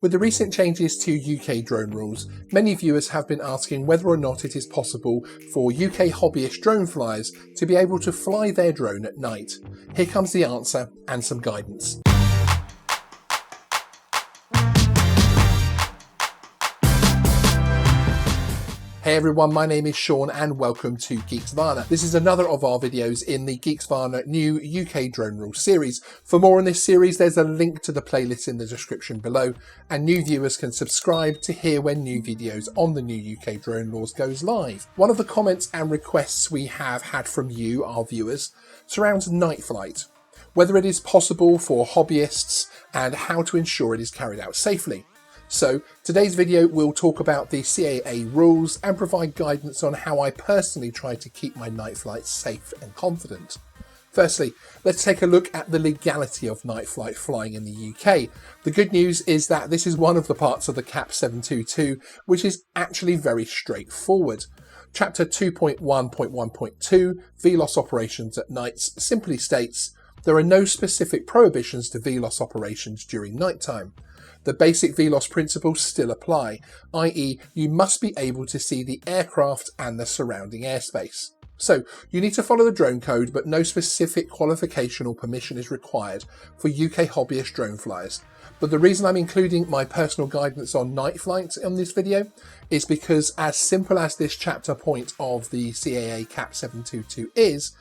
With the recent changes to UK drone rules, many viewers have been asking whether or not it is possible for UK hobbyist drone flyers to be able to fly their drone at night. Here comes the answer and some guidance. Hey everyone, my name is Sean and welcome to Geeksvana. This is another of our videos in the Geeksvana new UK drone rules series. For more on this series, there's a link to the playlist in the description below, and new viewers can subscribe to hear when new videos on the new UK drone laws goes live. One of the comments and requests we have had from you, our viewers, surrounds night flight, whether it is possible for hobbyists and how to ensure it is carried out safely. So today's video will talk about the CAA rules and provide guidance on how I personally try to keep my night flights safe and confident. Firstly, let's take a look at the legality of night flight flying in the UK. The good news is that this is one of the parts of the CAP 722 which is actually very straightforward. Chapter 2.1.1.2, VLOS operations at nights, simply states there are no specific prohibitions to VLOS operations during nighttime. The basic VLOS principles still apply, i.e. you must be able to see the aircraft and the surrounding airspace. So you need to follow the drone code, but no specific qualification or permission is required for UK hobbyist drone flyers. But the reason I'm including my personal guidance on night flights in this video is because, as simple as this chapter point of the CAA CAP 722 is,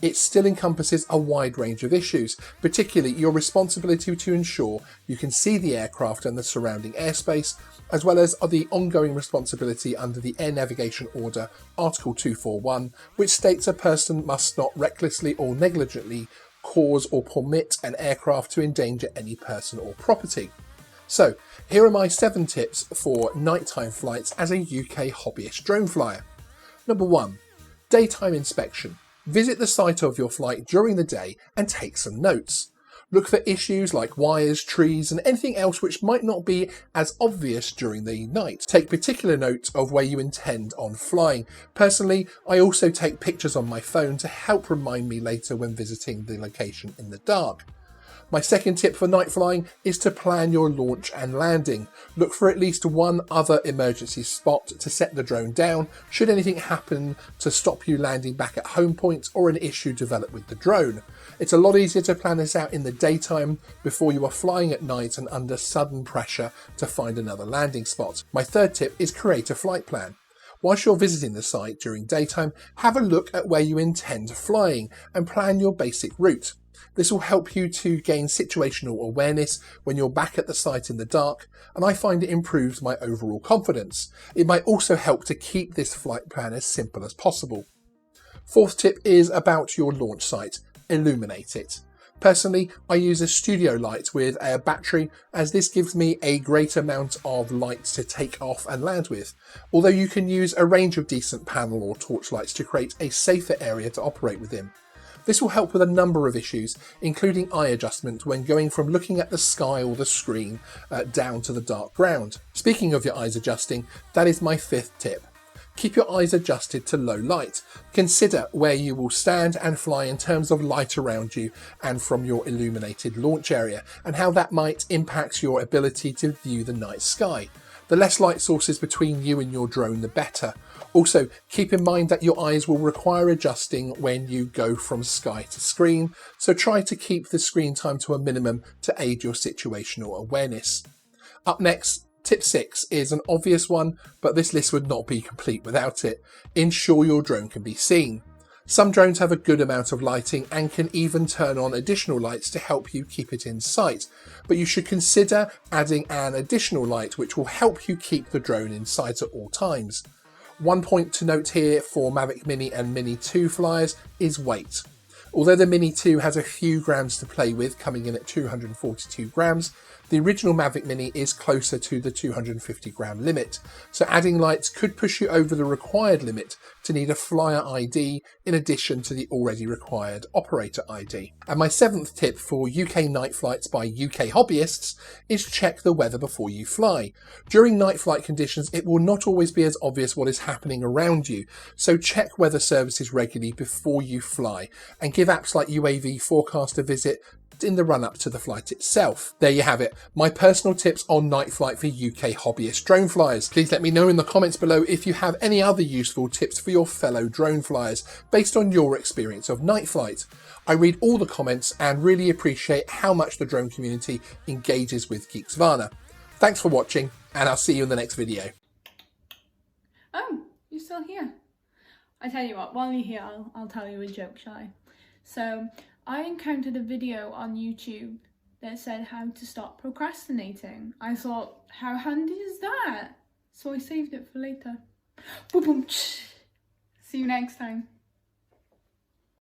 it still encompasses a wide range of issues, particularly your responsibility to ensure you can see the aircraft and the surrounding airspace, as well as the ongoing responsibility under the Air Navigation Order Article 241, which states a person must not recklessly or negligently cause or permit an aircraft to endanger any person or property. So, here are my 7 tips for nighttime flights as a UK hobbyist drone flyer. Number 1. Daytime inspection. Visit the site of your flight during the day and take some notes. Look for issues like wires, trees, and anything else which might not be as obvious during the night. Take particular note of where you intend on flying. Personally, I also take pictures on my phone to help remind me later when visiting the location in the dark. My second tip for night flying is to plan your launch and landing. Look for at least one other emergency spot to set the drone down should anything happen to stop you landing back at home point or an issue develop with the drone. It's a lot easier to plan this out in the daytime before you are flying at night and under sudden pressure to find another landing spot. My third tip is create a flight plan. Whilst you're visiting the site during daytime, have a look at where you intend flying and plan your basic route. This will help you to gain situational awareness when you're back at the site in the dark, and I find it improves my overall confidence. It might also help to keep this flight plan as simple as possible. Fourth tip is about your launch site. Illuminate it. Personally, I use a studio light with a battery, as this gives me a great amount of light to take off and land with, although you can use a range of decent panel or torch lights to create a safer area to operate within. This will help with a number of issues, including eye adjustment when going from looking at the sky or the screen down to the dark ground. Speaking of your eyes adjusting, that is my fifth tip. Keep your eyes adjusted to low light. Consider where you will stand and fly in terms of light around you and from your illuminated launch area, and how that might impact your ability to view the night sky. The less light sources between you and your drone, the better. Also, keep in mind that your eyes will require adjusting when you go from sky to screen, so try to keep the screen time to a minimum to aid your situational awareness. Up next, tip 6 is an obvious one, but this list would not be complete without it. Ensure your drone can be seen. Some drones have a good amount of lighting and can even turn on additional lights to help you keep it in sight, but you should consider adding an additional light which will help you keep the drone in sight at all times. One point to note here for Mavic Mini and Mini 2 flyers is weight. Although the Mini 2 has a few grams to play with, coming in at 242 grams, the original Mavic Mini is closer to the 250 gram limit, so adding lights could push you over the required limit to need a flyer ID in addition to the already required operator ID. And my 7th tip for UK night flights by UK hobbyists is check the weather before you fly. During night flight conditions, it will not always be as obvious what is happening around you, so check weather services regularly before you fly, and give apps like UAV Forecast a visit in the run-up to the flight itself. There you have it, my personal tips on night flight for UK hobbyist drone flyers. Please let me know in the comments below if you have any other useful tips for your fellow drone flyers based on your experience of night flight. I read all the comments and really appreciate how much the drone community engages with Geeksvana. Thanks for watching, and I'll see you in the next video. Oh, you're still here. I tell you what, while you're here, I'll tell you a joke, shall I? So, I encountered a video on YouTube that said how to stop procrastinating. I thought, how handy is that? So I saved it for later. Boom, boom. See you next time.